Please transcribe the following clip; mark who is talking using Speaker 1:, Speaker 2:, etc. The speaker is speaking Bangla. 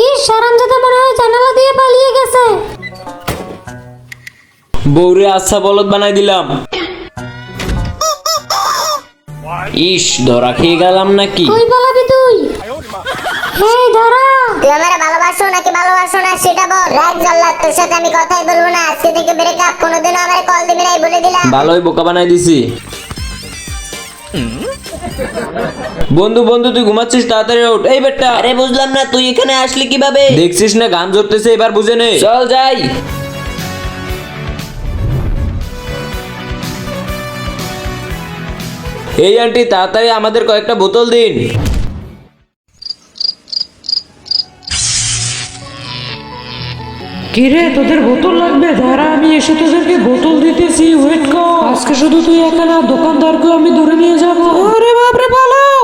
Speaker 1: ইস, হারামজাদা মনে হয় জানালা দিয়ে পালিয়ে গেছে।
Speaker 2: বউরে আচ্ছা বলদ বানাই দিলাম। ইস, ধরা খেয়ে গেলাম নাকি?
Speaker 1: কই পালাবি তুই? এই দাঁড়া।
Speaker 3: তুই আমারে ভালোবাসো নাকি ভালোবাসো না সেটা বল। রাগ জল্লাদ, তোর সাথে আমি কথাই বলবো না। আজকে থেকে ব্রেকআপ, কোনোদিনও আমারে কল দিবি না বলে দিলাম।
Speaker 2: ভালোই বোকা বানাই দিছি। বন্ধু বন্ধু তুই ঘুমাচ্ছিস, তাড়াতাড়ি ওঠ। এই বেটা,
Speaker 4: আরে বুঝলাম না তুই এখানে আসলি কিভাবে?
Speaker 2: দেখছিস না গান জ্বলতেছে, এবার বুঝে নে। চল যাই। এই আন্টি, তাড়াতাড়ি আমাদের কয়েকটা বোতল দিন।
Speaker 5: কিরে, তোদের বোতল লাগবে? দাঁড়া, আমি এসে তোদেরকে বোতল দিতেছি, ওয়েট কর। আজকে শুধু তুই একা না, দোকানদারকেও আমি ধরে নিয়ে যাবো। আরে বাপরে, পালাও।